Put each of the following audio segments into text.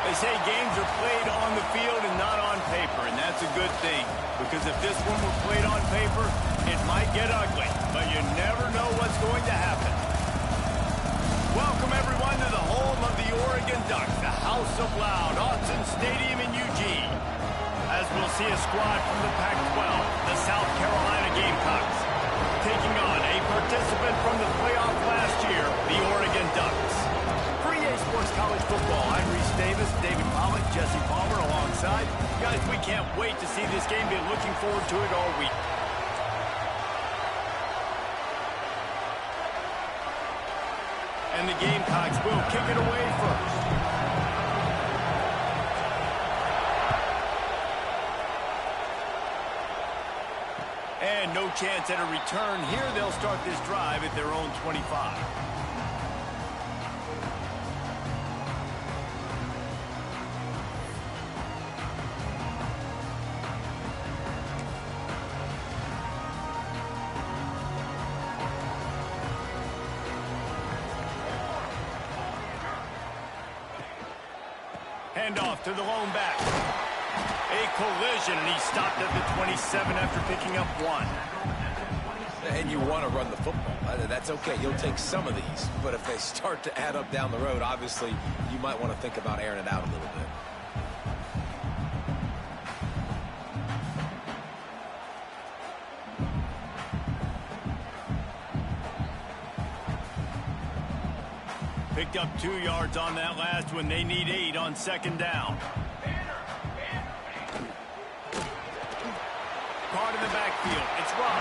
They say games are played on the field and not on paper, and that's a good thing. Because if this one were played on paper, it might get ugly. But you never know what's going to happen. Welcome, everyone, to the home of the Oregon Ducks, the House of Loud, Autzen Stadium in Eugene. As we'll see a squad from the Pac-12, the South Carolina Gamecocks, taking on a participant from the playoff last year, the Oregon Ducks. For EA Sports College Football, I'm Reese Davis, David Pollock, Jesse Palmer alongside. Guys, we can't wait to see this game. Been looking forward to it all week. And the Gamecocks will kick it away first. And no chance at a return here. They'll start this drive at their own 25. Handoff to the lone back. A collision, and he stopped at the 27 after picking up one. And you want to run the football. That's okay. You'll take some of these. But if they start to add up down the road, obviously, you might want to think about airing it out a little bit. Picked up 2 yards on that last one. They need 8 on second down. Caught in the backfield. It's Rock.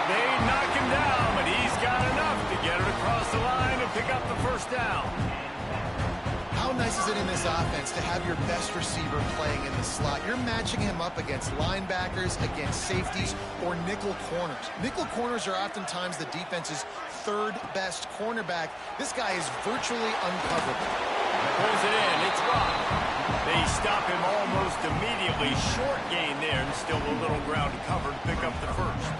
They knock him down, but he's got enough to get it across the line and pick up the first down. How nice is it in this offense to have your best receiver playing in the slot? You're matching him up against linebackers, against safeties, or nickel corners. Nickel corners are oftentimes the defense's third best cornerback. This guy is virtually uncoverable. Pulls it in. It's Rock. They stop him almost immediately. Short gain there, and still a little ground to cover to pick up the first.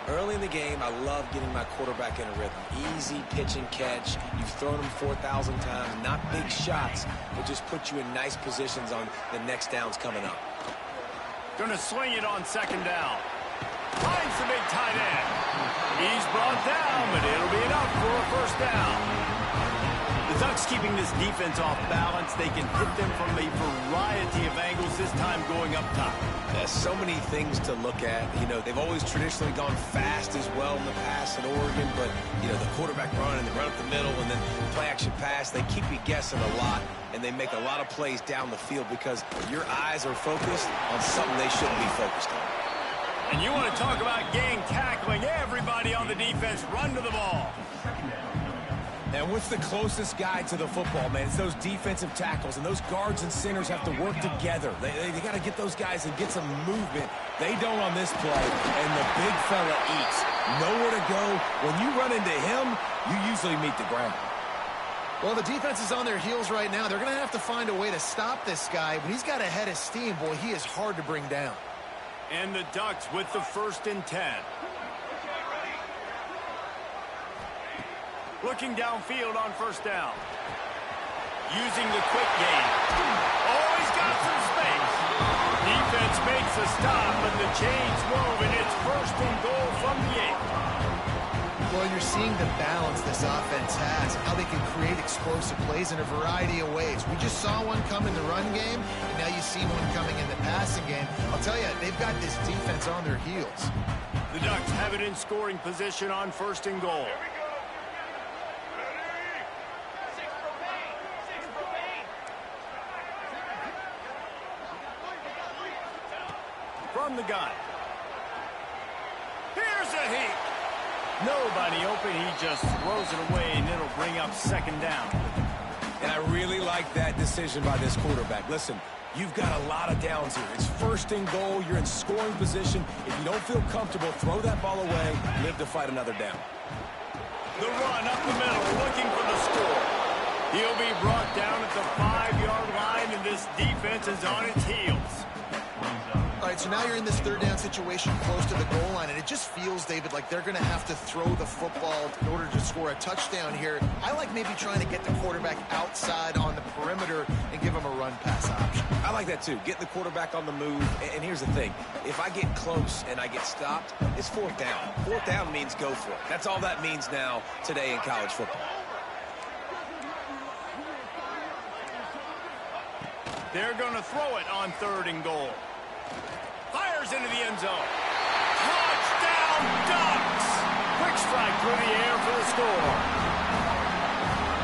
Early in the game, I love getting my quarterback in a rhythm. Easy pitch and catch. You've thrown him 4,000 times. Not big shots, but just put you in nice positions on the next downs coming up. Going to swing it on second down. Finds the big tight end. He's brought down, but it'll be enough for a first down. The Ducks keeping this defense off balance. They can hit them from a variety of angles, this time going up top. There's so many things to look at. You know, they've always traditionally gone fast as well in the past in Oregon, but, you know, the quarterback run and the run up the middle and then play action pass, they keep you guessing a lot, and they make a lot of plays down the field because your eyes are focused on something they shouldn't be focused on. And you want to talk about gang tackling. Everybody on the defense run to the ball. And what's the closest guy to the football, man? It's those defensive tackles, and those guards and centers have to work together. They got to get those guys and get some movement. They don't on this play, and the big fella eats. Nowhere to go. When you run into him, you usually meet the ground. Well, the defense is on their heels right now. They're going to have to find a way to stop this guy. When he's got a head of steam, boy, he is hard to bring down. And the Ducks with the 1st and 10. Looking downfield on first down. Using the quick game. Oh, he's got some space. Defense makes a stop, but the chain's woven. It's 1st and goal from the 8. Well, you're seeing the balance this offense has, how they can create explosive plays in a variety of ways. We just saw one come in the run game, and now you see one coming in the passing game. I'll tell you, they've got this defense on their heels. The Ducks have it in scoring position on 1st and goal. From the gun. Here's a heat. Nobody open. He just throws it away, and it'll bring up second down. And I really like that decision by this quarterback. Listen, you've got a lot of downs here. It's 1st and goal. You're in scoring position. If you don't feel comfortable, throw that ball away. Live to fight another down. The run up the middle, looking for the score. He'll be brought down at the 5-yard line, and this defense is on its heels. All right, right, so now you're in this third down situation close to the goal line, and it just feels, David, like they're going to have to throw the football in order to score a touchdown here. I like maybe trying to get the quarterback outside on the perimeter and give him a run-pass option. I like that, too. Getting the quarterback on the move. And here's the thing. If I get close and I get stopped, it's fourth down. Fourth down means go for it. That's all that means now today in college football. They're going to throw it on 3rd and goal. Fires into the end zone. Touchdown Ducks! Quick strike through the air for the score.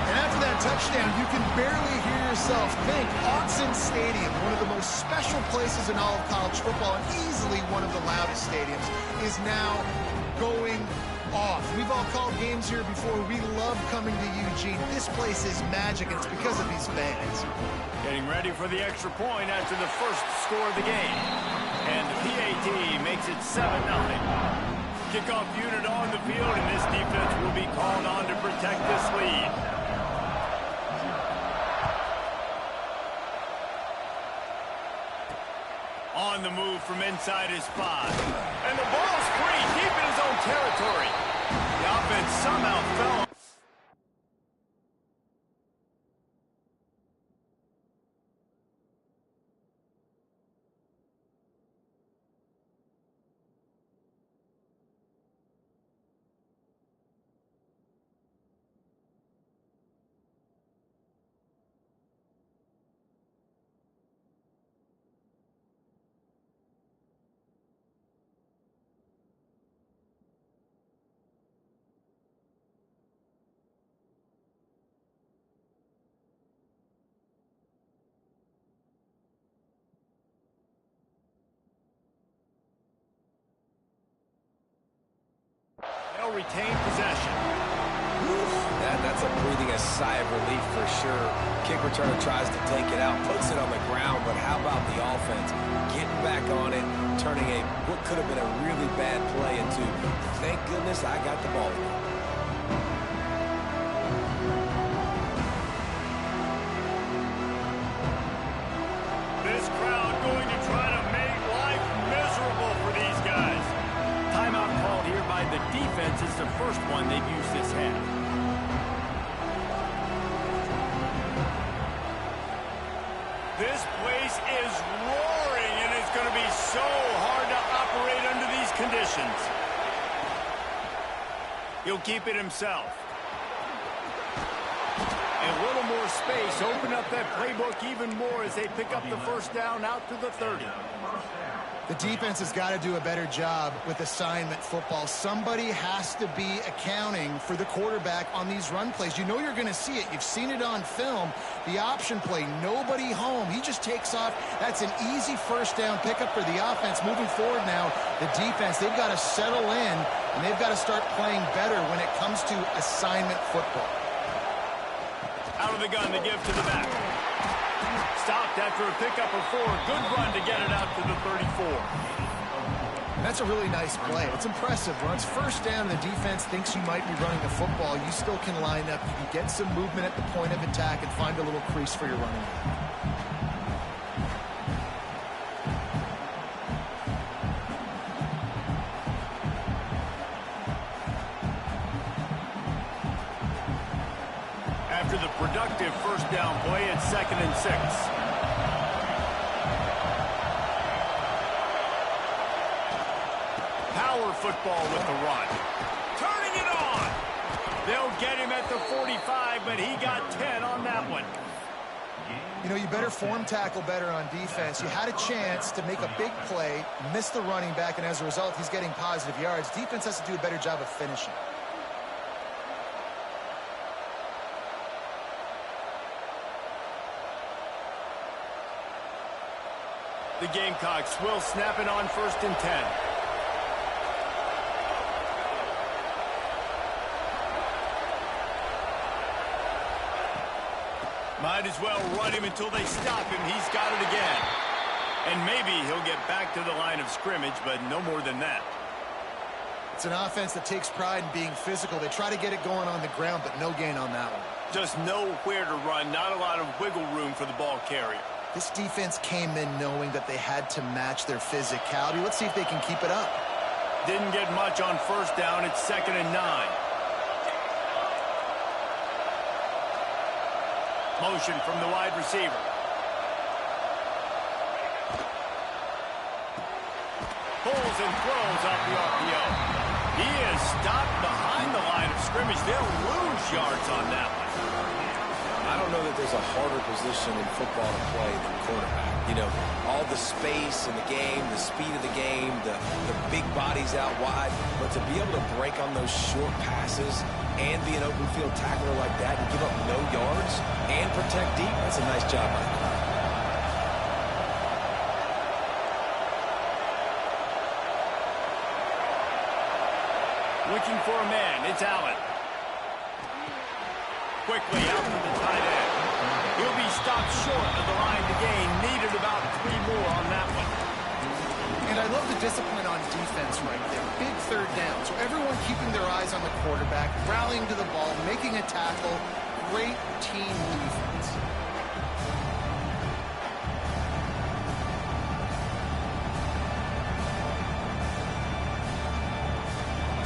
And after that touchdown, you can barely hear yourself think. Autzen Stadium, one of the most special places in all of college football, and easily one of the loudest stadiums, is now going off. We've all called games here before. We love coming to Eugene. This place is magic, and it's because of these fans. Getting ready for the extra point after the first score of the game. And the PAT makes it 7-0. Kickoff unit on the field, and this defense will be called on to protect this lead. On the move from inside his 5. And the ball's free, deep in his own territory. The offense somehow fell. They'll retain possession. That's a breathing a sigh of relief for sure. Kick returner tries to take it out, puts it on the ground, but how about the offense getting back on it, turning what could have been a really bad play into, thank goodness I got the ball. This crowd going to try to make life miserable for these guys. Timeout called here by the defense. It's the first one they've used this half. This place is roaring, and it's going to be so hard to operate under these conditions. He'll keep it himself. And a little more space, open up that playbook even more as they pick up the first down out to the 30. The defense has got to do a better job with assignment football. Somebody has to be accounting for the quarterback on these run plays. You know you're going to see it. You've seen it on film. The option play, nobody home. He just takes off. That's an easy first down pickup for the offense. Moving forward now, the defense, they've got to settle in, and they've got to start playing better when it comes to assignment football. Out of the gun to give to the back. Stopped after a pickup of 4. Good run to get it out to the 34. That's a really nice play. It's impressive. Once first down, the defense thinks you might be running the football. You still can line up. You can get some movement at the point of attack and find a little crease for your running back. After the productive first down play, it's 2nd and 6. Power football with the run. Turning it on. They'll get him at the 45, but he got 10 on that one. You know, you better form tackle better on defense. You had a chance to make a big play, miss the running back, and as a result, he's getting positive yards. Defense has to do a better job of finishing. The Gamecocks will snap it on 1st and 10. Might as well run him until they stop him. He's got it again. And maybe he'll get back to the line of scrimmage, but no more than that. It's an offense that takes pride in being physical. They try to get it going on the ground, but no gain on that one. Just know where to run. Not a lot of wiggle room for the ball carrier. This defense came in knowing that they had to match their physicality. Let's see if they can keep it up. Didn't get much on first down. It's 2nd and 9. Motion from the wide receiver. Pulls and throws off the RPO. He is stopped behind the line of scrimmage. They'll lose yards on that one. I don't know that there's a harder position in football to play than quarterback. You know, all the space in the game, the speed of the game, the big bodies out wide. But to be able to break on those short passes and be an open field tackler like that and give up no yards and protect deep, that's a nice job by the guy. Looking for a man. It's Allen. Quickly out to the tight end. He'll be stopped short of the line to gain. Needed about 3 more on that one. And I love the discipline on defense right there. Big third down. So everyone keeping their eyes on the quarterback, rallying to the ball, making a tackle. Great team defense.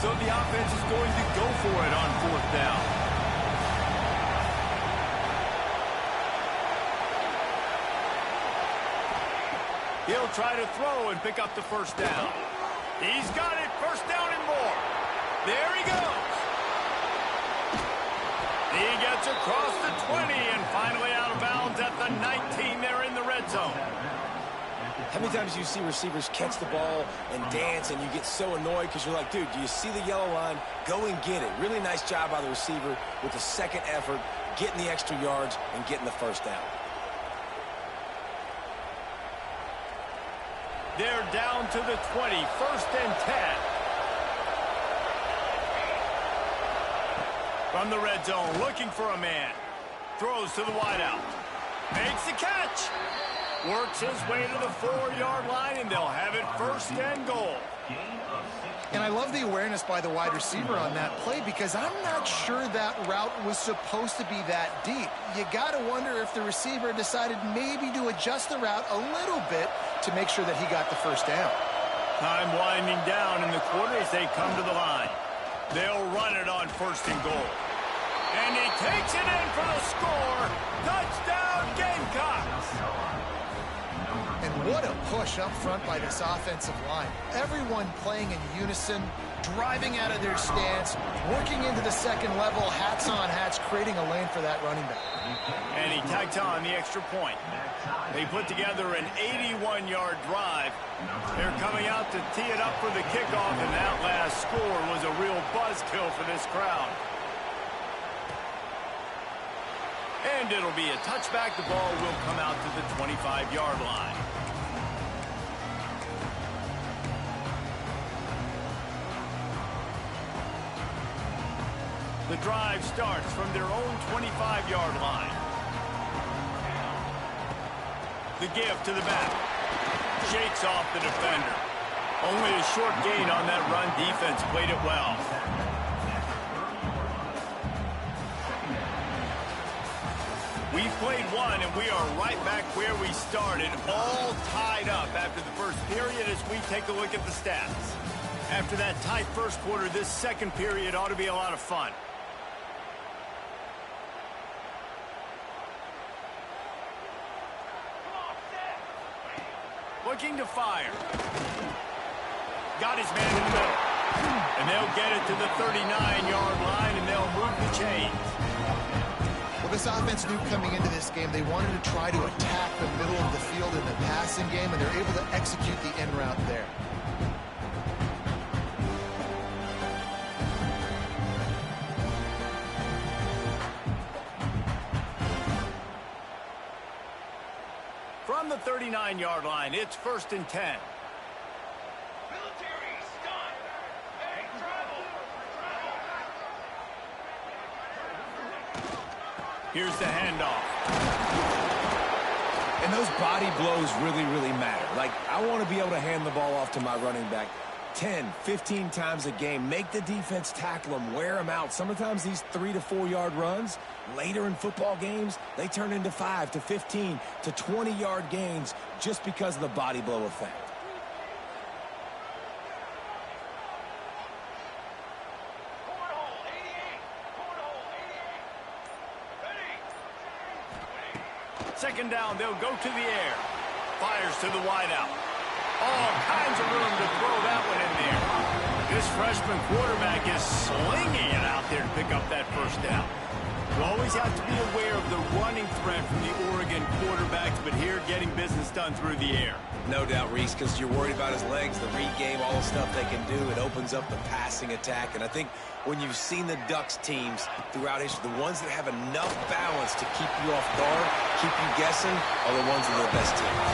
So the offense is going to go for it on 4th down. He'll try to throw and pick up the first down. He's got it. First down and more. There he goes. He gets across the 20 and finally out of bounds at the 19. They're in the red zone. How many times do you see receivers catch the ball and dance and you get so annoyed because you're like, dude, do you see the yellow line? Go and get it. Really nice job by the receiver with the second effort, getting the extra yards and getting the first down. They're down to the 20, 1st and 10. From the red zone, looking for a man. Throws to the wideout. Makes the catch. Works his way to the 4-yard line, and they'll have it 1st and goal. And I love the awareness by the wide receiver on that play because I'm not sure that route was supposed to be that deep. You got to wonder if the receiver decided maybe to adjust the route a little bit to make sure that he got the first down. Time winding down in the quarter as they come to the line. They'll run it on 1st and goal. And he takes it in for the score. Touchdown, Gamecocks! And what a push up front by this offensive line. Everyone playing in unison, driving out of their stance, working into the second level, hats on hats, creating a lane for that running back. And he tacked on the extra point. They put together an 81-yard drive. They're coming out to tee it up for the kickoff, and that last score was a real buzzkill for this crowd. And it'll be a touchback. The ball will come out to the 25-yard line. The drive starts from their own 25-yard line. The give to the back. Shakes off the defender. Only a short gain on that run. Defense played it well. We've played one, and we are right back where we started, all tied up after the first period as we take a look at the stats. After that tight first quarter, this second period ought to be a lot of fun. Looking to fire. Got his man in the middle. And they'll get it to the 39-yard line, and they'll move the chains. Well, this offense knew coming into this game they wanted to try to attack the middle of the field in the passing game, and they're able to execute the in route there. From the 39-yard line, it's 1st and 10. Here's the handoff. And those body blows really, really matter. Like, I want to be able to hand the ball off to my running back 10, 15 times a game. Make the defense tackle them, wear them out. Sometimes these 3 to 4 yard runs, later in football games, they turn into 5 to 15 to 20 yard gains just because of the body blow effect. Second down, they'll go to the air. Fires to the wideout. All kinds of room to throw that one in there. This freshman quarterback is slinging it out there to pick up that first down. You always have to be aware of the running threat from the Oregon quarterbacks, but here getting business done through the air. No doubt, Reese, because you're worried about his legs, the read game, all the stuff they can do. It opens up the passing attack. And I think when you've seen the Ducks teams throughout history, the ones that have enough balance to keep you off guard, keep you guessing, are the ones that are the best teams.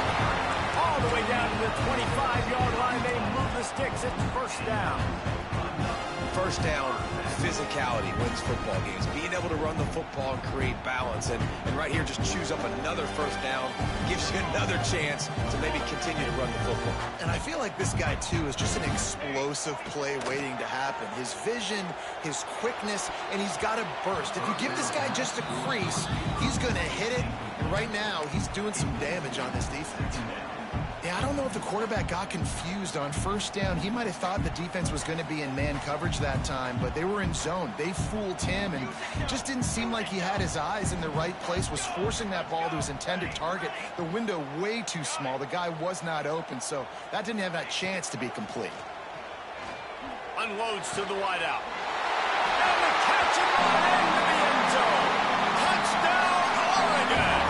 All the way down to the 25-yard line, they move the sticks. It's first down. First down, physicality wins football games. Being able to run the football and create balance. And right here, just choose up another first down. Gives you another chance to maybe continue to run the football. And I feel like this guy, too, is just an explosive play waiting to happen. His vision, his quickness, and he's got a burst. If you give this guy just a crease, he's going to hit it. And right now, he's doing some damage on this defense. Yeah, I don't know if the quarterback got confused on first down. He might have thought the defense was going to be in man coverage that time, but they were in zone. They fooled him, and it just didn't seem like he had his eyes in the right place, was forcing that ball to his intended target. The window way too small. The guy was not open, so that didn't have that chance to be complete. Unloads to the wideout. And the catch and run into the end zone. Touchdown, Oregon!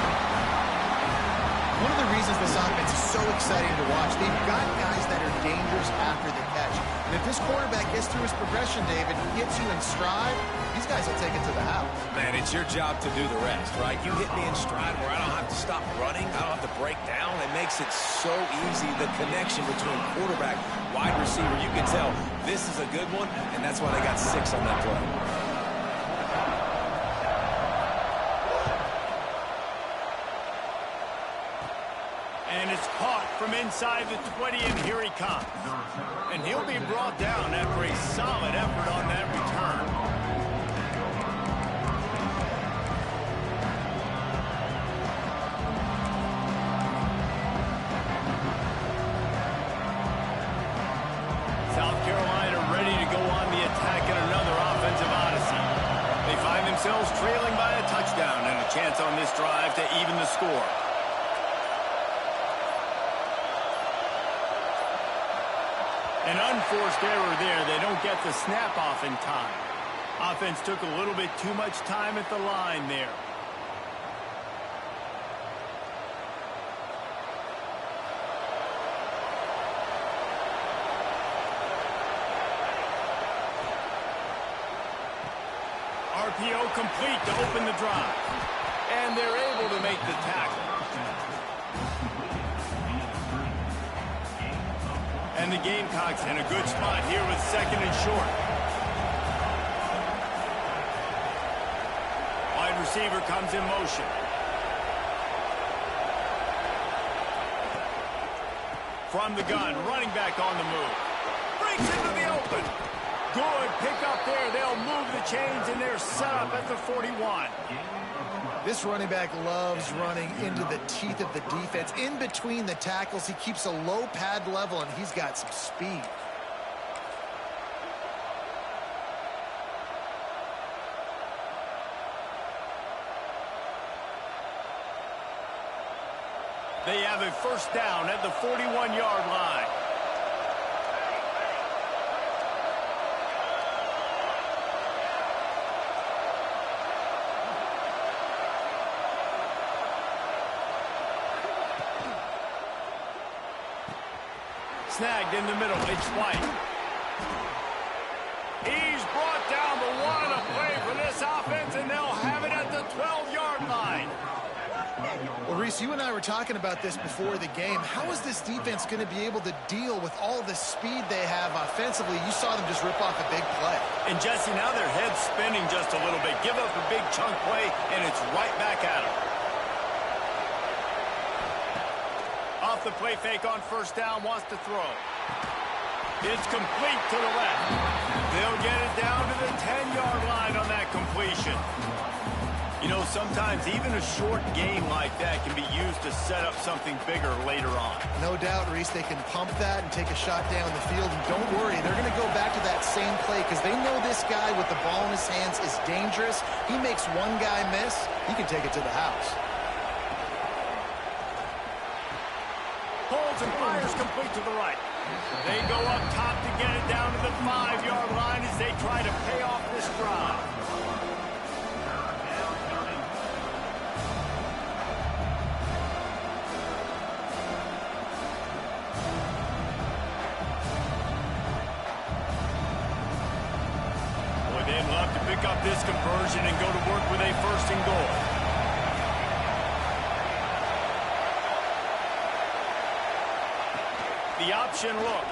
One of the reasons this offense is so exciting to watch, they've got guys that are dangerous after the catch. And if this quarterback gets through his progression, David, gets you in stride, these guys will take it to the house. Man, it's your job to do the rest, right? You hit me in stride where I don't have to stop running. I don't have to break down. It makes it so easy. The connection between quarterback, wide receiver, you can tell this is a good one, and that's why they got 6 on that play. And it's caught from inside the 20, and here he comes. And he'll be brought down after a solid effort on that return. South Carolina ready to go on the attack in another offensive odyssey. They find themselves trailing by a touchdown and a chance on this drive to even the score. An unforced error there. They don't get the snap off in time. Offense took a little bit too much time at the line there. RPO complete to open the drive. And they're able to make the tackle. And the Gamecocks in a good spot here with second and short. Wide receiver comes in motion. From the gun, running back on the move. Breaks into the open. Good pick up there. They'll move the chains, and they're set up at the 41. This running back loves running into the teeth of the defense. In between the tackles, he keeps a low pad level, and he's got some speed. They have a first down at the 41-yard line. Snagged in the middle. It's White. He's brought down, but what a play for this offense, and they'll have it at the 12-yard line. Well, Reese, you and I were talking about this before the game. How is this defense going to be able to deal with all the speed they have offensively? You saw them just rip off a big play. And, Jesse, now their head's spinning just a little bit. Give up a big chunk play, and it's right back at them. Off the play fake on first down, wants to throw. It's complete to the left. They'll get it down to the 10-yard line on that completion. You know, sometimes even a short game like that can be used to set up something bigger later on. No doubt, Reese, they can pump that and take a shot down the field. And don't worry, they're going to go back to that same play because they know this guy with the ball in his hands is dangerous. He makes one guy miss, he can take it to the house. Pulls and fires complete to the right. They go up top to get it down to the 5-yard line as they try to pay off this drive. They'd love to pick up this conversion and go to work with a 1st and goal. The option look.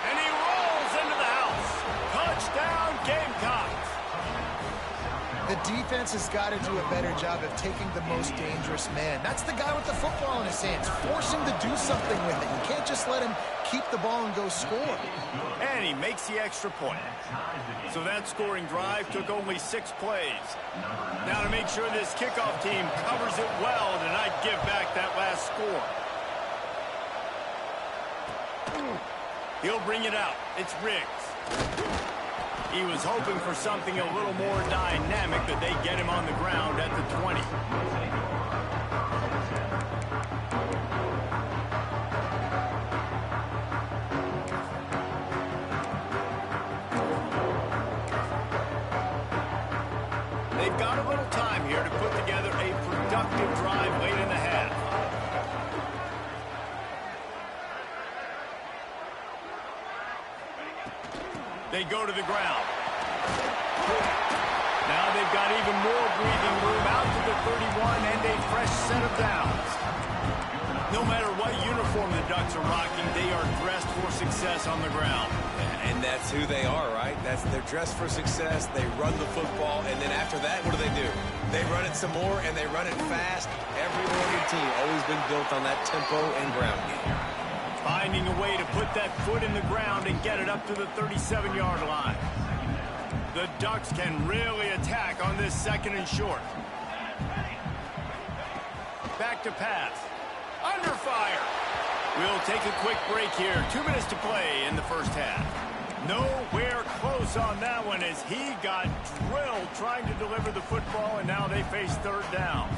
And he rolls into the house. Touchdown, Gamecocks. The defense has got to do a better job of taking the most dangerous man. That's the guy with the football in his hands. Force him to do something with it. You can't just let him keep the ball and go score. And he makes the extra point. So that scoring drive took only 6 plays. Now to make sure this kickoff team covers it well to not give back that last score. He'll bring it out. It's Riggs. He was hoping for something a little more dynamic, but they get him on the ground at the 20. They've got a little time here to put together a productive drive late in the half. They go to the ground. Now they've got even more breathing room out to the 31 and a fresh set of downs. No matter what uniform the Ducks are rocking, they are dressed for success on the ground. And that's who they are, right? They're dressed for success. They run the football, and then after that, what do? They run it some more, and they run it fast. Every Oregon team always been built on that tempo and ground game. Finding a way to put that foot in the ground and get it up to the 37-yard line. The Ducks can really attack on this 2nd and short. Back to pass. Under fire. We'll take a quick break here. 2 minutes to play in the first half. Nowhere close on that one as he got drilled trying to deliver the football, and now they face 3rd down.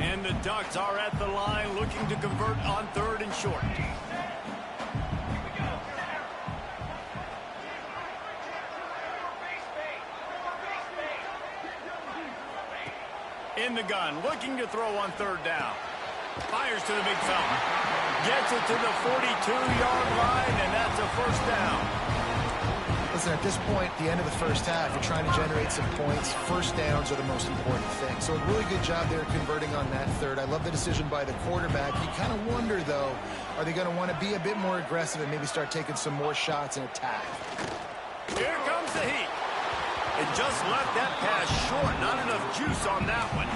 And the Ducks are at the line looking to convert on 3rd and short. In the gun, looking to throw on 3rd down. Fires to the big fella. Gets it to the 42-yard line, and that's a 1st down. Listen, at this point, the end of the first half, you're trying to generate some points. 1st downs are the most important thing. So a really good job there converting on that 3rd. I love the decision by the quarterback. You kind of wonder, though, are they going to want to be a bit more aggressive and maybe start taking some more shots and attack? Here comes the heat. It just left that pass short. Not enough juice on that one.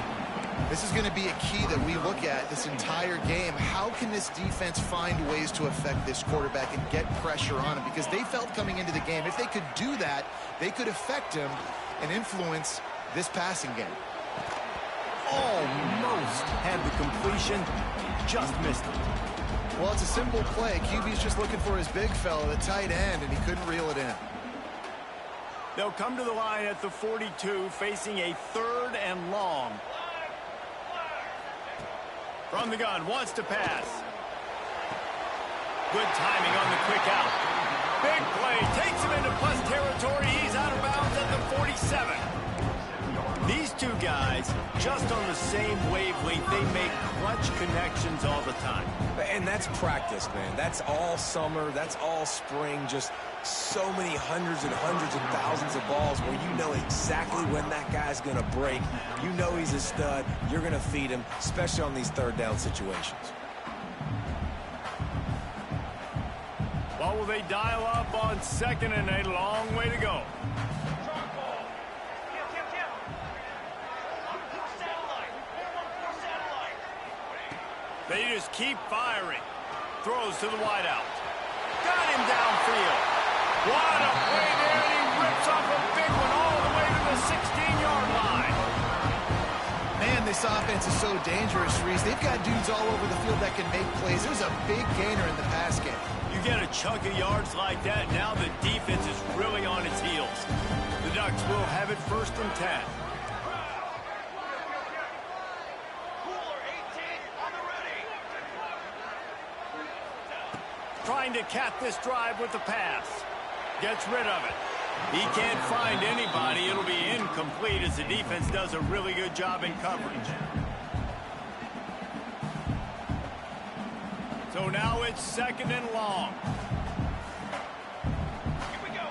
This is going to be a key that we look at this entire game. How can this defense find ways to affect this quarterback and get pressure on him? Because they felt coming into the game, if they could do that, they could affect him and influence this passing game. Almost had the completion, just missed it. Well, it's a simple play. QB's just looking for his big fella, the tight end, and he couldn't reel it in. They'll come to the line at the 42, facing a 3rd and long. From the gun, wants to pass. Good timing on the quick out. Big play, takes him into plus territory. He's out of bounds at the 47. These two guys, just on the same wavelength, they make clutch connections all the time. And that's practice, man. That's all summer. That's all spring. Just so many hundreds and hundreds and thousands of balls where you know exactly when that guy's going to break. You know he's a stud. You're going to feed him, especially on these 3rd down situations. What will they dial up on 2nd and a long way to go? They just keep firing. Throws to the wideout. Got him downfield. What a play there, and he rips off a big one all the way to the 16-yard line. Man, this offense is so dangerous, Reese. They've got dudes all over the field that can make plays. It was a big gainer in the pass game. You get a chunk of yards like that, now the defense is really on its heels. The Ducks will have it 1st and 10. Trying to cap this drive with the pass. Gets rid of it. He can't find anybody. It'll be incomplete as the defense does a really good job in coverage. So now it's 2nd and long. Here we go.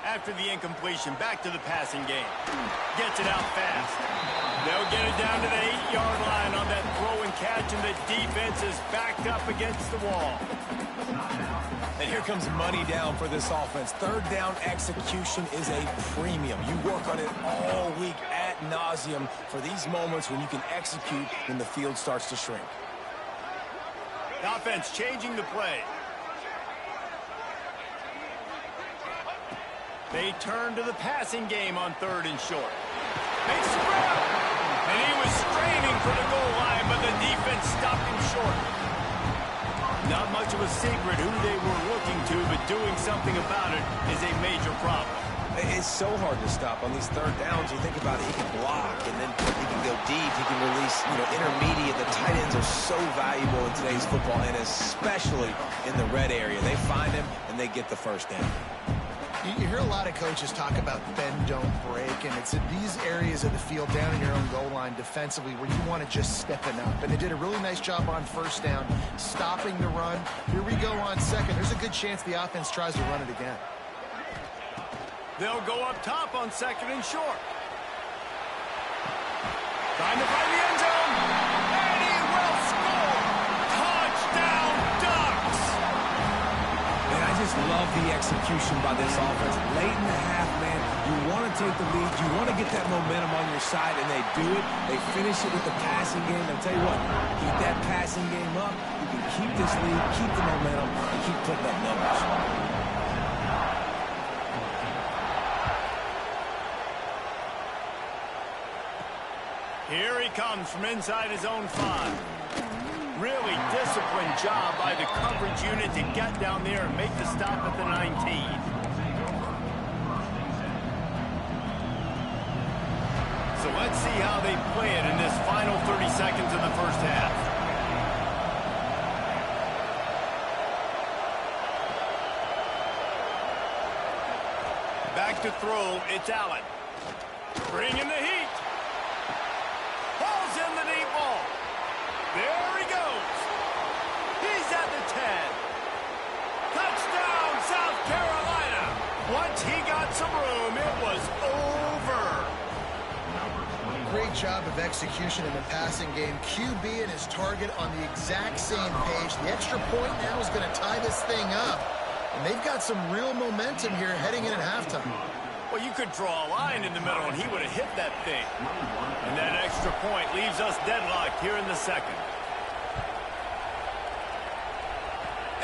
After the incompletion, back to the passing game. Gets it out fast. They'll get it down to the 8-yard line on that throw and catch, and the defense is backed up against the wall. And here comes money down for this offense. 3rd down execution is a premium. You work on it all week ad nauseum for these moments when you can execute when the field starts to shrink. The offense changing the play. They turn to the passing game on 3rd and short. They spread. And he was straining for the goal line, but the defense stopped him short. Not much of a secret who they were looking to, but doing something about it is a major problem. It's so hard to stop on these 3rd downs. You think about it, he can block, and then he can go deep. He can release, intermediate. The tight ends are so valuable in today's football, and especially in the red area. They find him, and they get the 1st down. You hear a lot of coaches talk about bend, don't break, and it's in these areas of the field down in your own goal line defensively where you want to just stepping up. And they did a really nice job on 1st down, stopping the run. Here we go on 2nd. There's a good chance the offense tries to run it again. They'll go up top on 2nd and short. Trying to find the end zone. And he will score. Touchdown, Ducks. And I just love the execution by this offense. Late in the half, man, you want to take the lead. You want to get that momentum on your side, and they do it. They finish it with the passing game. I'll tell you what, keep that passing game up. You can keep this lead, keep the momentum, and keep putting up numbers. Here he comes from inside his own 5. Really disciplined job by the coverage unit to get down there and make the stop at the 19. So let's see how they play it in this final 30 seconds of the 1st half. Back to throw, it's Allen. Bringing the heat. Ball's in the deep ball. There he goes. He's at the 10. Touchdown, South Carolina. Once he got some room, it was over. Great job of execution in the passing game. QB and his target on the exact same page. The extra point now is going to tie this thing up. And they've got some real momentum here heading in at halftime. Well, you could draw a line in the middle, and he would have hit that thing. And that extra point leaves us deadlocked here in the 2nd.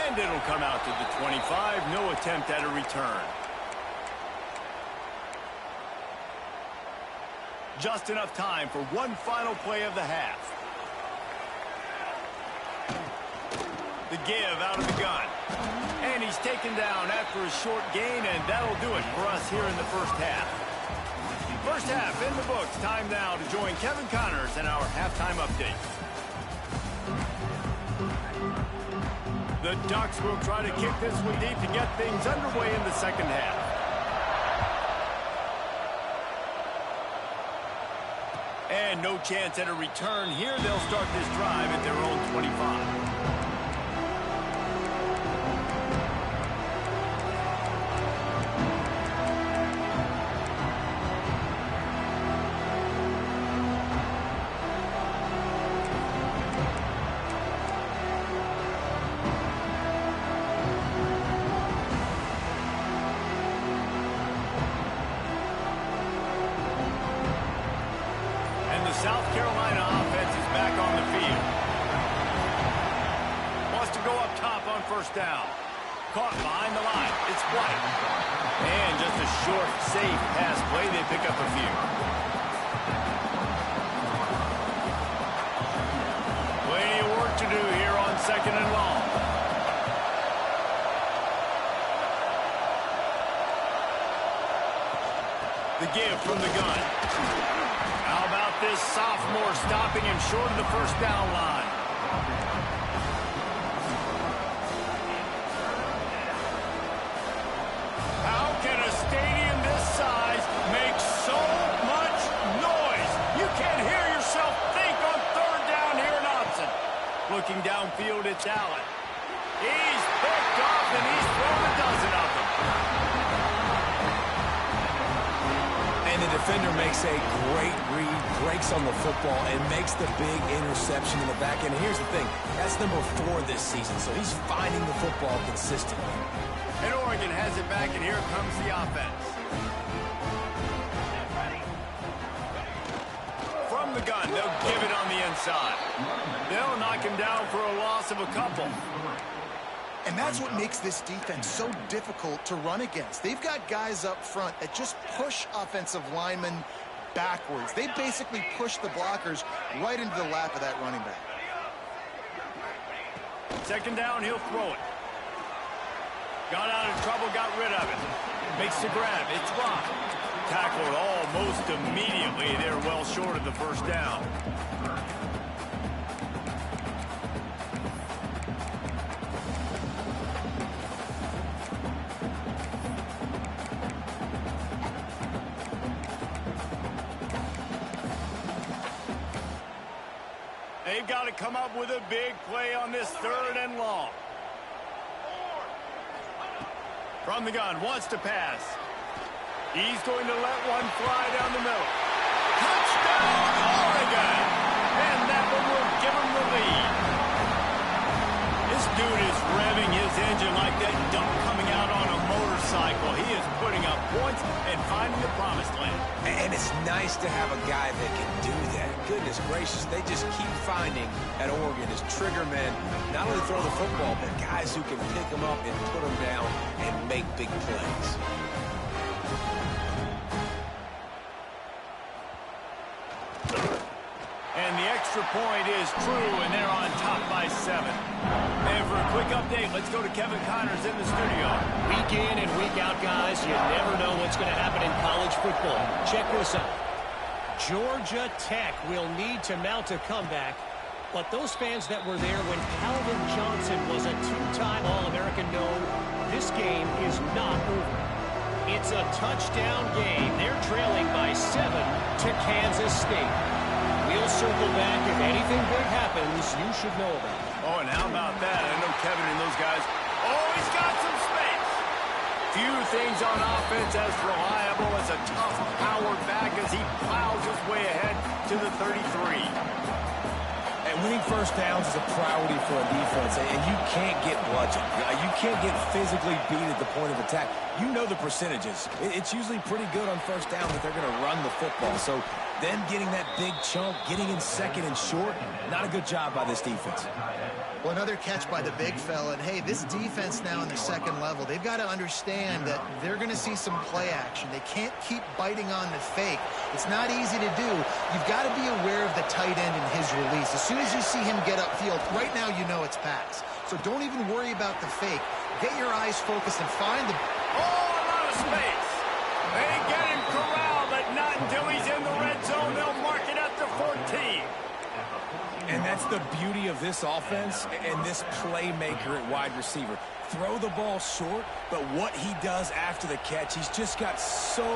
And it'll come out to the 25. No attempt at a return. Just enough time for one final play of the half. The give out of the gun. And he's taken down after a short gain, and that'll do it for us here in the 1st half. 1st half in the books. Time now to join Kevin Connors in our halftime update. The Ducks will try to kick this one deep to get things underway in the 2nd half. And no chance at a return here. They'll start this drive at their own 25. South Carolina offense is back on the field. Wants to go up top on first down. Caught behind the line. It's White. And just a short, safe pass play. They pick up a few. Plenty of work to do here on second and long. The give from the gun. How about this sophomore stopping him short of the first down line? How can a stadium this size make so much noise? You can't hear yourself think on third down here in Austin. Looking downfield, it's Allen. He's picked off and he's thrown a dozen of them. And the defender makes a great read, breaks on the football, and makes the big interception in the back end. Here's the thing, that's number 4 this season, so he's finding the football consistently. And Oregon has it back, and here comes the offense. From the gun, they'll give it on the inside. They'll knock him down for a loss of a couple. And that's what makes this defense so difficult to run against. They've got guys up front that just push offensive linemen backwards. They basically push the blockers right into the lap of that running back. Second down, he'll throw it. Got out of trouble, got rid of it. Makes the grab, it's Rock. Tackled almost immediately. They're well short of the first down. They've got to come up with a big play on this third and long. From the gun, wants to pass. He's going to let one fly down the middle. Touchdown, Oregon! And that one will give him the lead. This dude is revving his engine like that duck coming out on a motorcycle. He is putting up points and finding the promised land. And it's nice to have a guy that can do that. Goodness gracious, they just keep finding at Oregon as trigger men, not only throw the football, but guys who can pick them up and put them down and make big plays. And the extra point is true, and they're on top by 7. And for a quick update, let's go to Kevin Connors in the studio. Week in and week out, guys, you never know what's going to happen in college football. Check this out. Georgia Tech will need to mount a comeback, but those fans that were there when Calvin Johnson was a 2-time All-American know this game is not over. It's a touchdown game. They're trailing by 7 to Kansas State. We'll circle back. If anything big happens, you should know about it. Oh, and how about that? I know Kevin and those guys. Oh, he's got some space. Few things on offense as reliable as a tough power back as he plows his way ahead to the 33. And winning first downs is a priority for a defense, and you can't get bludgeoned. You can't get physically beat at the point of attack. You know the percentages. It's usually pretty good on first down that they're going to run the football. So then getting that big chunk, getting in second and short, not a good job by this defense. Well, another catch by the big fella. And, hey, this defense now in the second level, they've got to understand that they're going to see some play action. They can't keep biting on the fake. It's not easy to do. You've got to be aware of the tight end and his release. As soon as you see him get upfield, right now you know it's pass. So don't even worry about the fake. Get your eyes focused and find the... Oh, a lot of space. They get him corralled, but not until he's in the red zone. They'll mark it at the 14. And that's the beauty of this offense and this playmaker at wide receiver. Throw the ball short, but what he does after the catch, he's just got so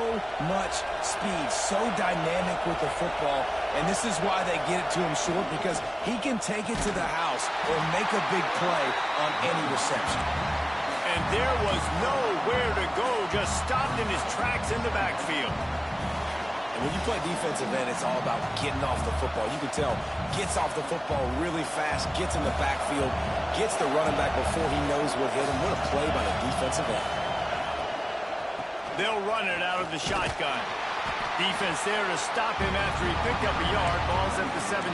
much speed, so dynamic with the football. And this is why they get it to him short, because he can take it to the house or make a big play on any reception. And there was nowhere to go, just stopped in his tracks in the backfield. And when you play defensive end, it's all about getting off the football. You can tell, gets off the football really fast, gets in the backfield, gets the running back before he knows what hit him. What a play by the defensive end. They'll run it out of the shotgun. Defense there to stop him after he picked up a yard. Ball's at the 17.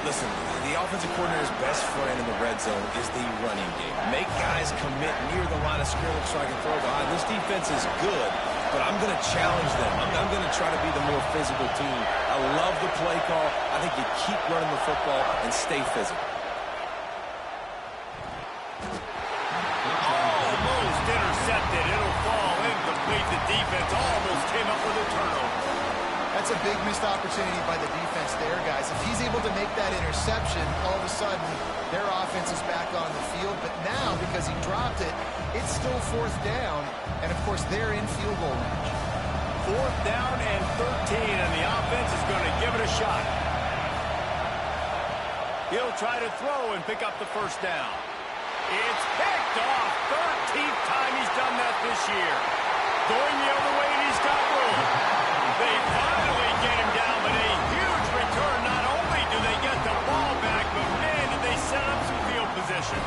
Listen, the offensive coordinator's best friend in the red zone is the running game. Make guys commit near the line of scrimmage so I can throw behind. This defense is good, but I'm going to challenge them. I'm going to try to be the more physical team. I love the play call. I think you keep running the football and stay physical. Almost intercepted. It'll fall incomplete. The defense almost came up with a turnover. That's a big missed opportunity by the defense there, guys. If he's able to make that interception, all of a sudden, their offense is back on the field. But now, because he dropped it, it's still 4th down. And, of course, they're in field goal range. 4th down and 13, and the offense is going to give it a shot. He'll try to throw and pick up the first down. It's picked off. 13th time he's done that this year. Going the other way, and he's got room. They finally get him down, but a huge return. Not only do they get the ball back, but, man, did they set up some field position.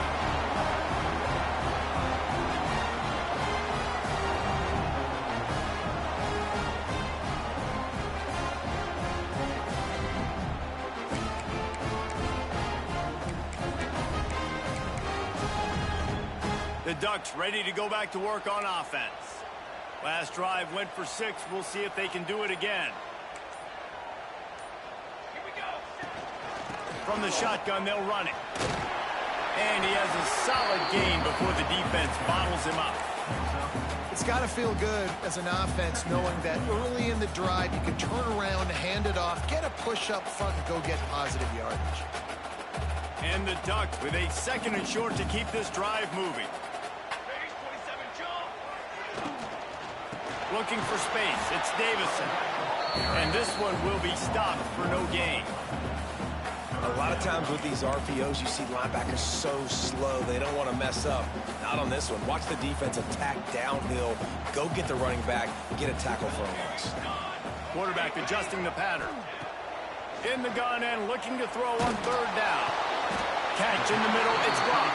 The Ducks ready to go back to work on offense. Last drive went for 6. We'll see if they can do it again. Here we go. From the shotgun, they'll run it. And he has a solid gain before the defense bottles him up. It's got to feel good as an offense knowing that early in the drive you can turn around, hand it off, get a push up front, and go get positive yardage. And the Ducks with a 2nd and short to keep this drive moving. Looking for space. It's Davison. And this one will be stopped for no gain. A lot of times with these RPOs, you see linebackers so slow, they don't want to mess up. Not on this one. Watch the defense attack downhill, go get the running back, get a tackle for a loss. Quarterback adjusting the pattern. In the gun and looking to throw on 3rd down. Catch in the middle, it's dropped.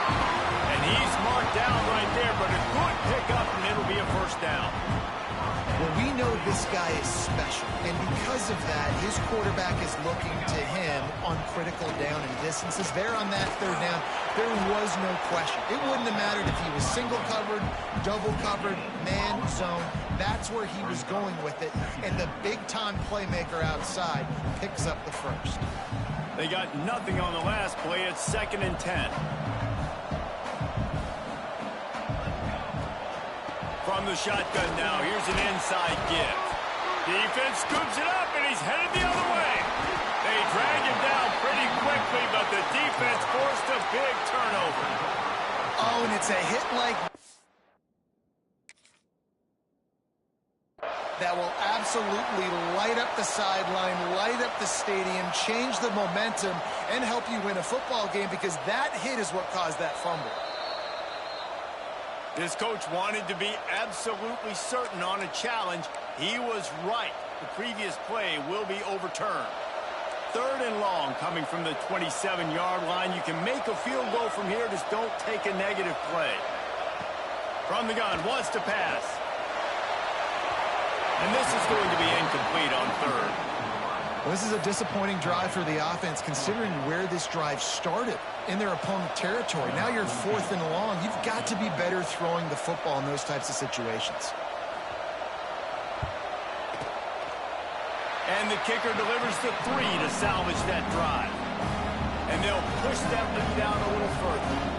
And he's marked down right there, but a good pickup, and it'll be a 1st down. Well, we know this guy is special, and because of that, his quarterback is looking to him on critical down and distances. There on that 3rd down, there was no question. It wouldn't have mattered if he was single covered, double covered, man, zone. That's where he was going with it, and the big-time playmaker outside picks up the 1st. They got nothing on the last play. It's 2nd and 10. From the shotgun now, here's an inside give. Defense scoops it up, and he's headed the other way. They drag him down pretty quickly, but the defense forced a big turnover. Oh, and it's a hit like that will absolutely light up the sideline, light up the stadium, change the momentum, and help you win a football game, because that hit is what caused that fumble. This coach wanted to be absolutely certain on a challenge. He was right. The previous play will be overturned. 3rd and long coming from the 27-yard line. You can make a field goal from here. Just don't take a negative play. From the gun, wants to pass. And this is going to be incomplete on 3rd. Well, this is a disappointing drive for the offense, considering where this drive started in their opponent territory. Now you're 4th and long. You've got to be better throwing the football in those types of situations. And the kicker delivers the 3 to salvage that drive. And they'll push that lead down a little further.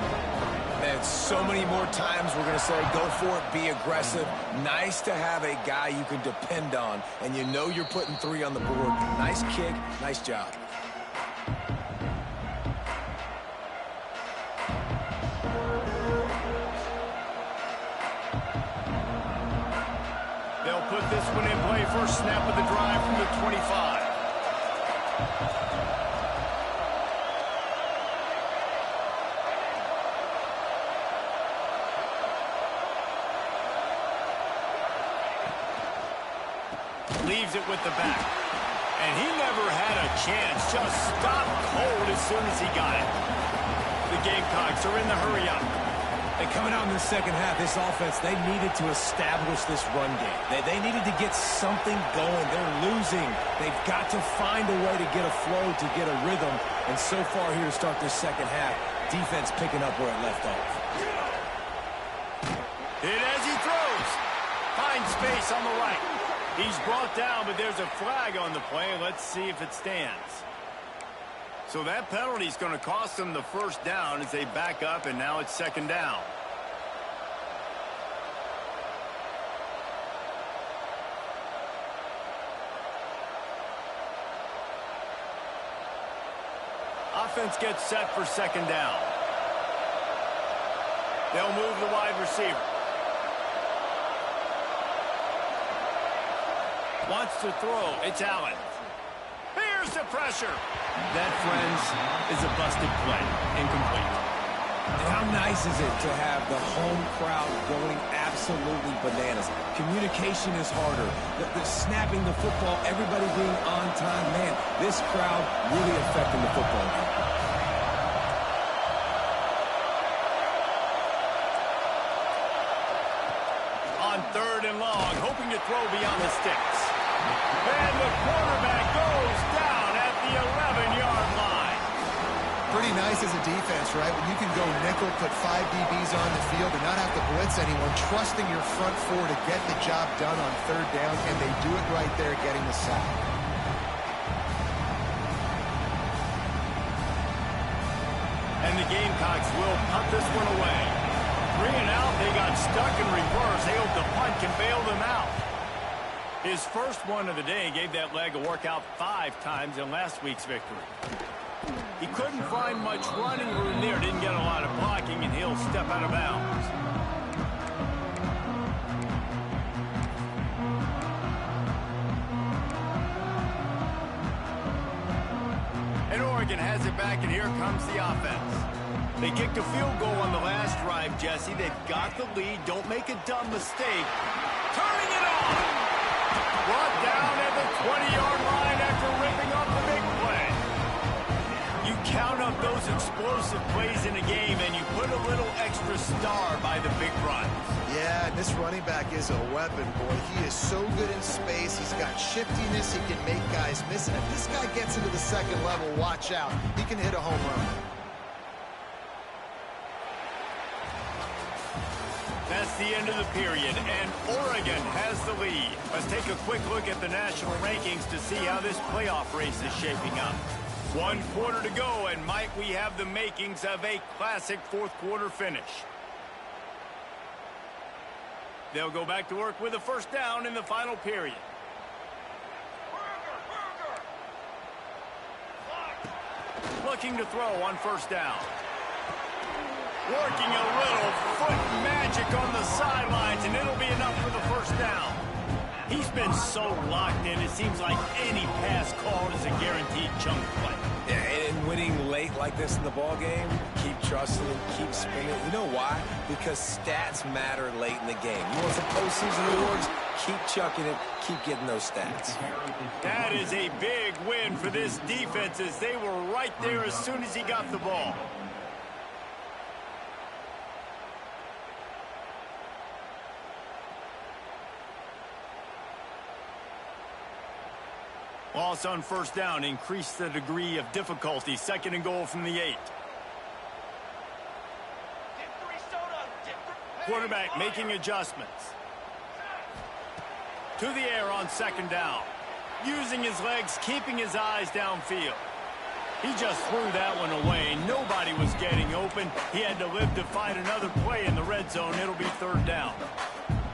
Man, so many more times we're going to say, go for it, be aggressive. Nice to have a guy you can depend on, and you know you're putting 3 on the board. Nice kick, nice job. They'll put this one in play. First snap of the drive from the 25. Leaves it with the back. And he never had a chance. Just stopped cold as soon as he got it. The Gamecocks are in the hurry up. And coming out in the second half, this offense, they needed to establish this run game. They needed to get something going. They're losing. They've got to find a way to get a flow, to get a rhythm. And so far here to start this second half, defense picking up where it left off. Hit as he throws. Finds space on the right. He's brought down, but there's a flag on the play. Let's see if it stands. So that penalty is going to cost them the first down as they back up, and now it's second down. Offense gets set for second down. They'll move the wide receiver. Wants to throw. It's Allen. Here's the pressure. That, friends, is a busted play. Incomplete. And how nice is it to have the home crowd going absolutely bananas? Communication is harder. The snapping the football, everybody being on time. Man, this crowd really affecting the football game. On third and long, hoping to throw beyond the sticks. And the quarterback goes down at the 11-yard line. Pretty nice as a defense, right? When you can go nickel, put 5 DBs on the field and not have to blitz anyone, trusting your front four to get the job done on third down, and they do it right there, getting the sack. And the Gamecocks will punt this one away. 3 and out, they got stuck in reverse. They hope the punt can bail them out. His first one of the day gave that leg a workout 5 times in last week's victory. He couldn't find much running room there, didn't get a lot of blocking, and he'll step out of bounds. And Oregon has it back, and here comes the offense. They kicked a field goal on the last drive, Jesse. They've got the lead. Don't make a dumb mistake. Turning it on! Brought down at the 20-yard line after ripping off the big play. You count up those explosive plays in a game, and you put a little extra star by the big runs. Yeah, and this running back is a weapon, boy. He is so good in space. He's got shiftiness. He can make guys miss. And if this guy gets into the second level, watch out. He can hit a home run. That's the end of the period, and Oregon has the lead. Let's take a quick look at the national rankings to see how this playoff race is shaping up. 1 quarter to go, and might we have the makings of a classic fourth-quarter finish. They'll go back to work with a first down in the final period. Looking to throw on first down. Working a little foot magic on the sidelines, and it'll be enough for the first down. He's been so locked in, it seems like any pass called is a guaranteed chunk play. Yeah, and winning late like this in the ball game, keep trusting him, keep spinning. You know why? Because stats matter late in the game. You want some postseason awards? Keep chucking it, keep getting those stats. That is a big win for this defense, as they were right there as soon as he got the ball. Loss on first down increased the degree of difficulty. Second and goal from the 8. Quarterback making adjustments. To the air on second down. Using his legs, keeping his eyes downfield. He just threw that one away. Nobody was getting open. He had to live to find another play in the red zone. It'll be third down.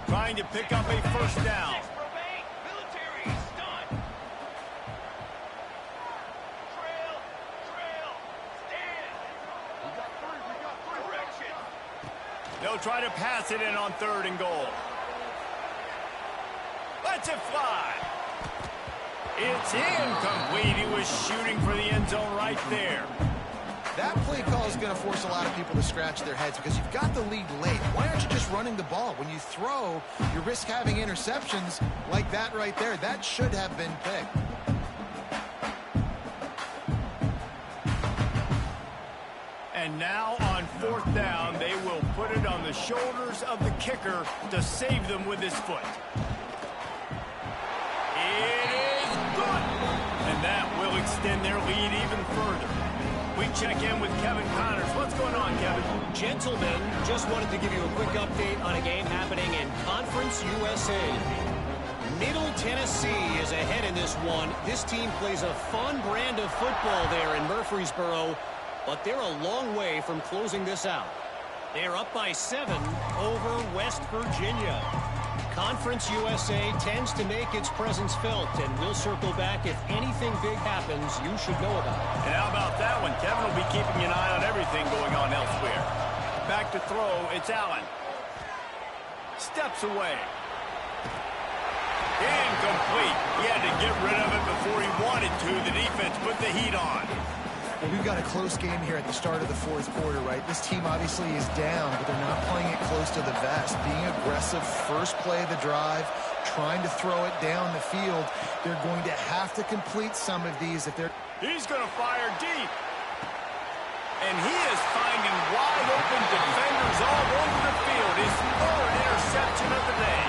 Trying to pick up a first down. They'll try to pass it in on third and goal. Lets it fly. It's incomplete. He was shooting for the end zone right there. That play call is going to force a lot of people to scratch their heads because you've got the lead late. Why aren't you just running the ball? When you throw, you risk having interceptions like that right there. That should have been picked. And And now on 4th down, they will put it on the shoulders of the kicker to save them with his foot. It is good. And that will extend their lead even further. We check in with Kevin Connors. What's going on, Kevin? Gentlemen, just wanted to give you a quick update on a game happening in Conference USA. Middle Tennessee is ahead in this one. This team plays a fun brand of football there in Murfreesboro, but they're a long way from closing this out. They're up by 7 over West Virginia. Conference USA tends to make its presence felt, and we'll circle back if anything big happens you should know about. And how about that one? Kevin will be keeping an eye on everything going on elsewhere. Back to throw, it's Allen. Steps away. Incomplete. He had to get rid of it before he wanted to. The defense put the heat on. Well, we've got a close game here at the start of the 4th quarter, right? This team obviously is down, but they're not playing it close to the vest. Being aggressive, first play of the drive, trying to throw it down the field. They're going to have to complete some of these if they're... He's going to fire deep. And he is finding wide open defenders all over the field. His 3rd interception of the day.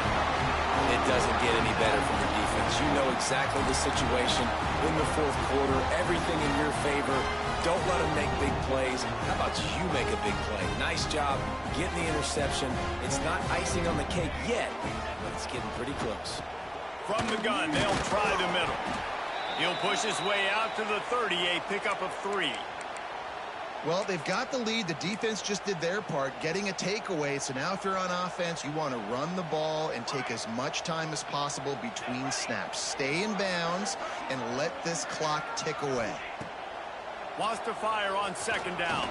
It doesn't get any better from the defense. You know exactly the situation in the 4th quarter. Everything in your favor. Don't let them make big plays. How about you make a big play? Nice job getting the interception. It's not icing on the cake yet, but it's getting pretty close. From the gun, they'll try the middle. He'll push his way out to the 30, a pickup of 3. Well, they've got the lead. The defense just did their part, getting a takeaway. So now if you're on offense, you want to run the ball and take as much time as possible between snaps. Stay in bounds and let this clock tick away. Wants to fire on 2nd down.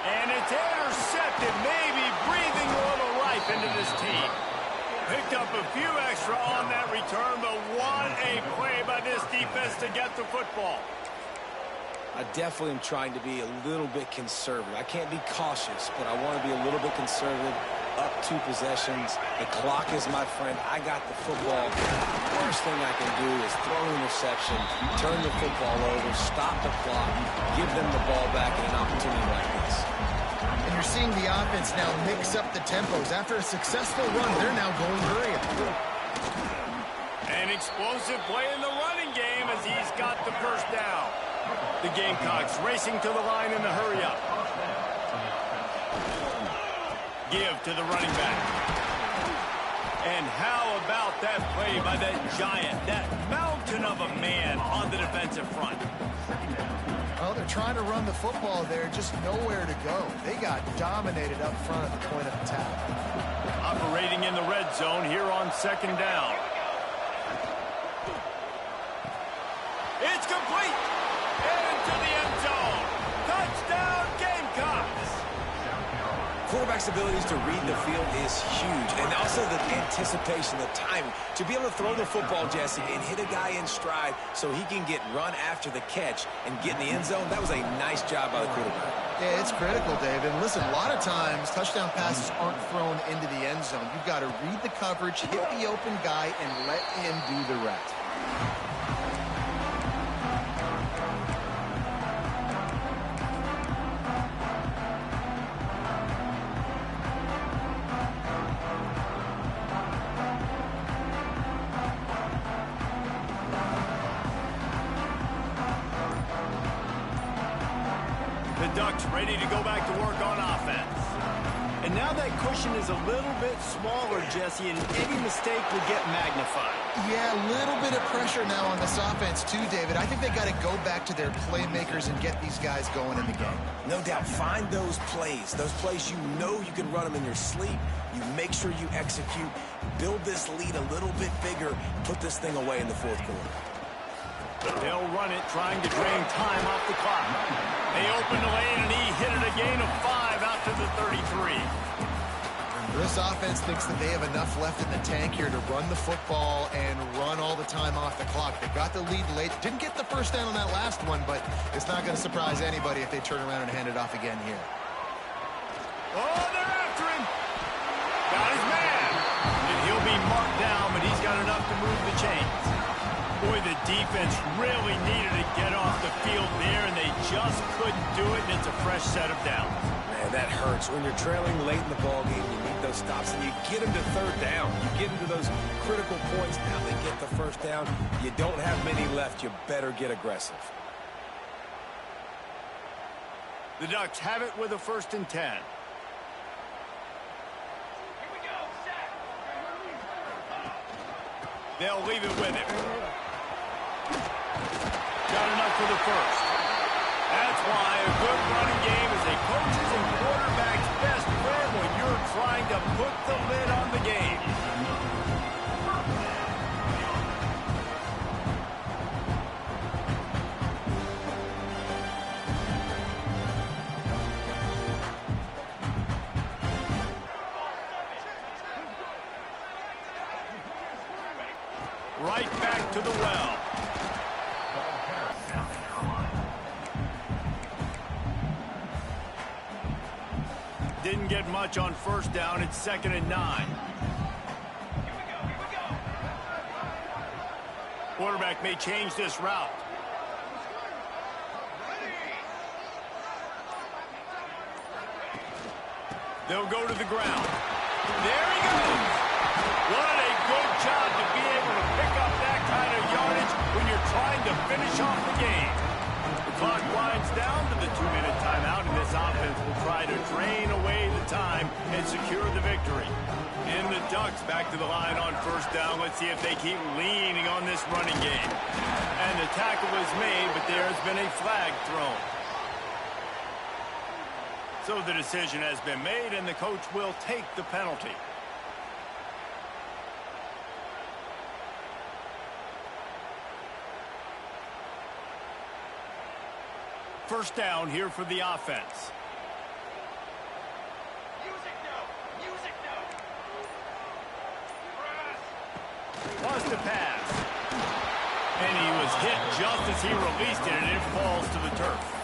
And it's intercepted, maybe breathing a little life into this team. Picked up a few extra on that return, but what a play by this defense to get the football. I definitely am trying to be a little bit conservative. I can't be cautious, but I want to be a little bit conservative. Up 2 possessions. The clock is my friend. I got the football. Worst thing I can do is throw an interception, turn the football over, stop the clock, give them the ball back in an opportunity like this. And you're seeing the offense now mix up the tempos. After a successful run, they're now going hurry up. An explosive play in the running game as he's got the 1st down. The Gamecocks racing to the line in the hurry-up. Give to the running back. And how about that play by that giant, that mountain of a man on the defensive front? Well, they're trying to run the football there, just nowhere to go. They got dominated up front at the point of attack. Operating in the red zone here on 2nd down. It's complete. Into the end zone. Touchdown, Gamecocks. Quarterback's abilities to read the field is huge, and also the anticipation, the timing. To be able to throw the football, Jesse, and hit a guy in stride so he can get run after the catch and get in the end zone, that was a nice job by the quarterback. Yeah, it's critical, Dave. And listen, a lot of times touchdown passes aren't thrown into the end zone. You've got to read the coverage, hit the open guy, and let him do the rest. The Ducks ready to go back to work on offense. And now that cushion is a little bit smaller, Jesse, and any mistake will get magnified. Yeah, a little bit of pressure now on this offense too, David. I think they got to go back to their playmakers and get these guys going in the game. No doubt, find those plays you know you can run them in your sleep. You make sure you execute, build this lead a little bit bigger, put this thing away in the 4th quarter. They'll run it, trying to drain time off the clock. They open the lane, and he hit it a gain of 5 out to the 33. This offense thinks that they have enough left in the tank here to run the football and run all the time off the clock. They got the lead late. Didn't get the 1st down on that last one, but it's not going to surprise anybody if they turn around and hand it off again here. Oh, they're after him. Got his man. And he'll be marked down, but he's got enough to move the chains. Boy, the defense really needed to get off the field there, and they just couldn't. couldn't do it, and it's a fresh set of downs. Man, that hurts. When you're trailing late in the ball game, you need those stops, and you get them to third down. You get into those critical points. Now they get the first down. You don't have many left. You better get aggressive. The Ducks have it with a 1st and 10. They'll leave it with him. Got enough for the first. That's why a good running game is a coach's and quarterback's best friend when you're trying to put the lid on the game. Right back to the well. Didn't get much on 1st down. It's 2nd and 9. Quarterback may change this route. They'll go to the ground. There he goes. What a good job to be able to pick up that kind of yardage when you're trying to finish off the game. The clock winds down to the 2-minute timeout, and this offense will try to drain away the time and secure the victory. And the Ducks back to the line on 1st down. Let's see if they keep leaning on this running game. And the tackle was made, but there has been a flag thrown. So the decision has been made, and the coach will take the penalty. First down here for the offense. Wants to pass. And he was hit just as he released it, and it falls to the turf.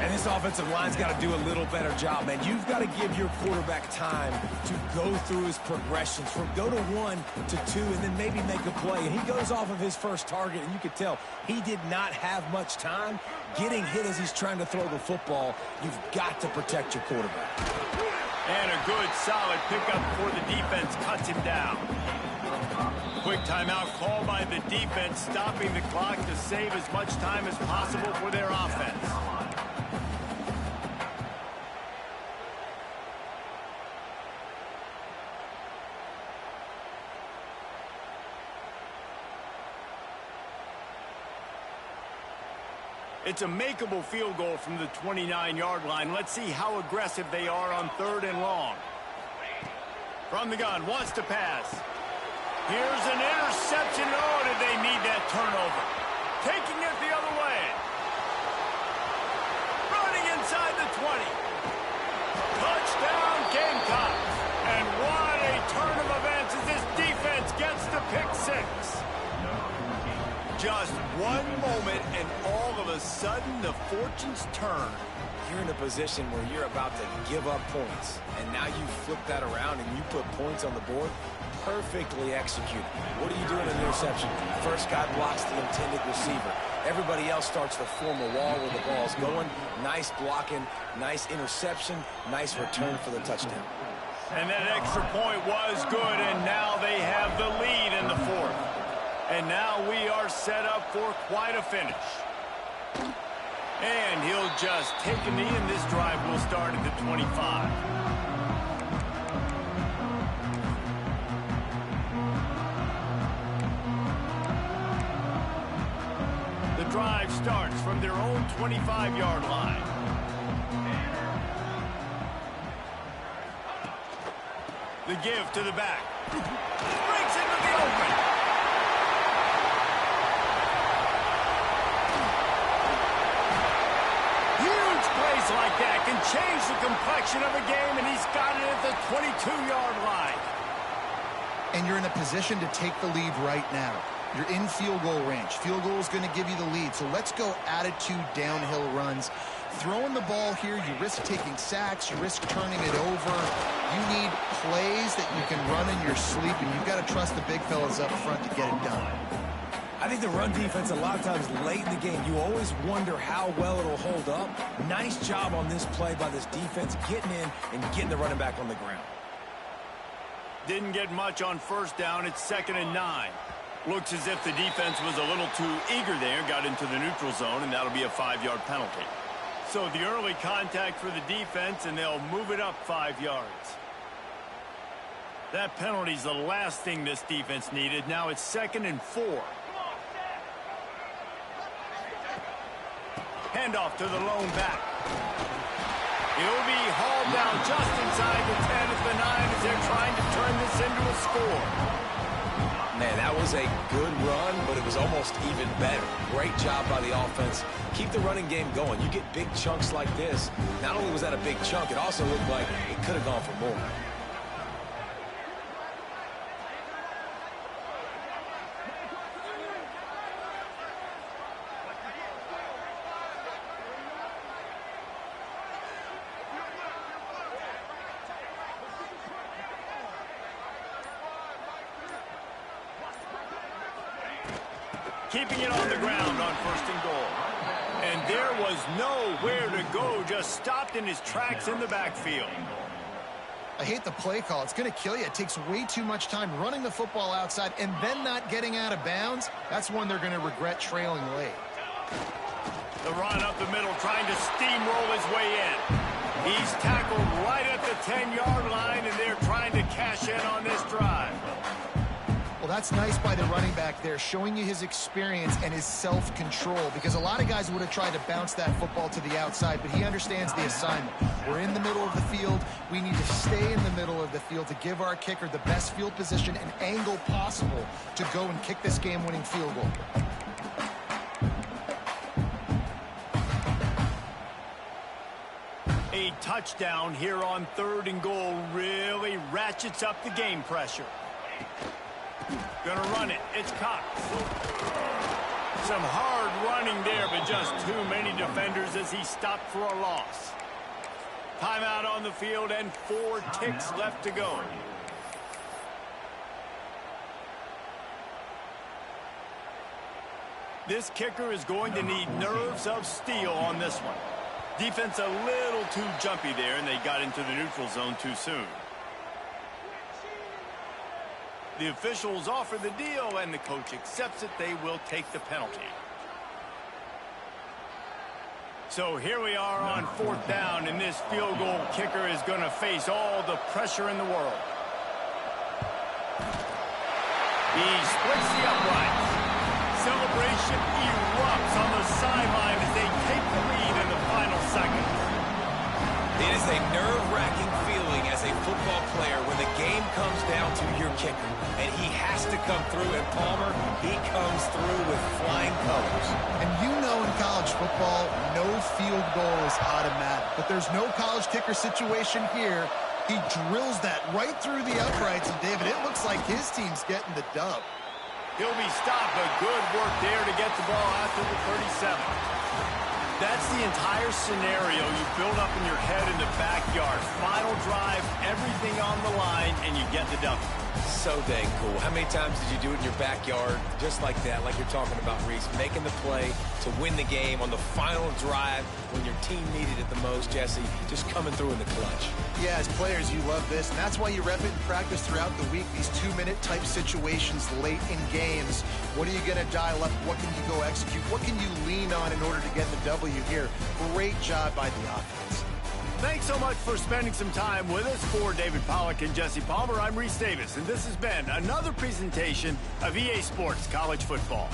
And this offensive line's got to do a little better job, man. You've got to give your quarterback time to go through his progressions from go to 1 to 2 and then maybe make a play. And he goes off of his first target, and you could tell he did not have much time getting hit as he's trying to throw the football. You've got to protect your quarterback. And a good, solid pickup before the defense cuts him down. Quick timeout called by the defense, stopping the clock to save as much time as possible for their offense. It's a makeable field goal from the 29-yard line. Let's see how aggressive they are on 3rd and long. From the gun, wants to pass. Here's an interception. Oh, did they need that turnover? Taking it the other way. Running inside the 20. Touchdown, Gamecocks. And what a turn of events as this defense gets the pick 6. Just one moment, and all of a sudden, the fortunes turn. You're in a position where you're about to give up points, and now you flip that around and you put points on the board. Perfectly executed. What do you do in an interception? First guy blocks the intended receiver. Everybody else starts to form a wall where the ball's going. Nice blocking, nice interception, nice return for the touchdown. And that extra point was good, and now they have the lead in the 4th. And now we are set up for quite a finish. And he'll just take a knee, and this drive will start at the 25. The drive starts from their own 25-yard line. The give to the back. Breaks into the open. Like that can change the complexion of a game, and he's got it at the 22-yard line. And you're in a position to take the lead right now. You're in field goal range. Field goal is going to give you the lead. So let's go attitude downhill runs. Throwing the ball here, you risk taking sacks, you risk turning it over. You need plays that you can run in your sleep, and you've got to trust the big fellas up front to get it done. I think the run defense, a lot of times late in the game, you always wonder how well it'll hold up. Nice job on this play by this defense, getting in and getting the running back on the ground. Didn't get much on first down. It's 2nd and 9. Looks as if the defense was a little too eager there, got into the neutral zone, and that'll be a 5-yard penalty. So the early contact for the defense, and they'll move it up 5 yards. That penalty's the last thing this defense needed. Now it's 2nd and 4. Handoff to the lone back. He'll be hauled down just inside the 10 of the 9 as they're trying to turn this into a score. Man, that was a good run, but it was almost even better. Great job by the offense. Keep the running game going. You get big chunks like this. Not only was that a big chunk, it also looked like it could have gone for more. Keeping it on the ground on 1st and goal. And there was nowhere to go, just stopped in his tracks in the backfield. I hate the play call. It's going to kill you. It takes way too much time running the football outside and then not getting out of bounds. That's one they're going to regret trailing late. The run up the middle, trying to steamroll his way in. He's tackled right at the 10-yard line, and they're trying to cash in on this drive. Well, that's nice by the running back there, showing you his experience and his self-control, because a lot of guys would have tried to bounce that football to the outside, but he understands the assignment. We're in the middle of the field. We need to stay in the middle of the field to give our kicker the best field position and angle possible to go and kick this game-winning field goal. A touchdown here on 3rd and goal really ratchets up the game pressure. Gonna run it. It's Cox. Some hard running there, but just too many defenders as he stopped for a loss. Timeout on the field and 4 ticks left to go. This kicker is going to need nerves of steel on this one. Defense a little too jumpy there, and they got into the neutral zone too soon. The officials offer the deal, and the coach accepts it. They will take the penalty. So here we are on 4th down, and this field goal kicker is going to face all the pressure in the world. He splits the uprights. Celebration erupts on the sideline as they take the lead in the final seconds. It is a nerve-wracking feeling as a football player when the game comes down to your kicker, and he has to come through, and Palmer, he comes through with flying colors. And you know in college football, no field goal is automatic, but there's no college kicker situation here. He drills that right through the uprights, and David, it looks like his team's getting the dub. He'll be stopped, but good work there to get the ball out to the 37. That's the entire scenario you build up in your head in the backyard. Final drive, everything on the line, and you get the W. So dang cool. How many times did you do it in your backyard just like that, like you're talking about, Reese, making the play to win the game on the final drive when your team needed it the most, Jesse, just coming through in the clutch. Yeah, as players, you love this, and that's why you rep it in practice throughout the week, these 2-minute type situations late in games. What are you going to dial up? What can you go execute? What can you lean on in order to get the W here? Great job by the offense. Thanks so much for spending some time with us. For David Pollack and Jesse Palmer, I'm Reese Davis, and this has been another presentation of EA Sports College Football.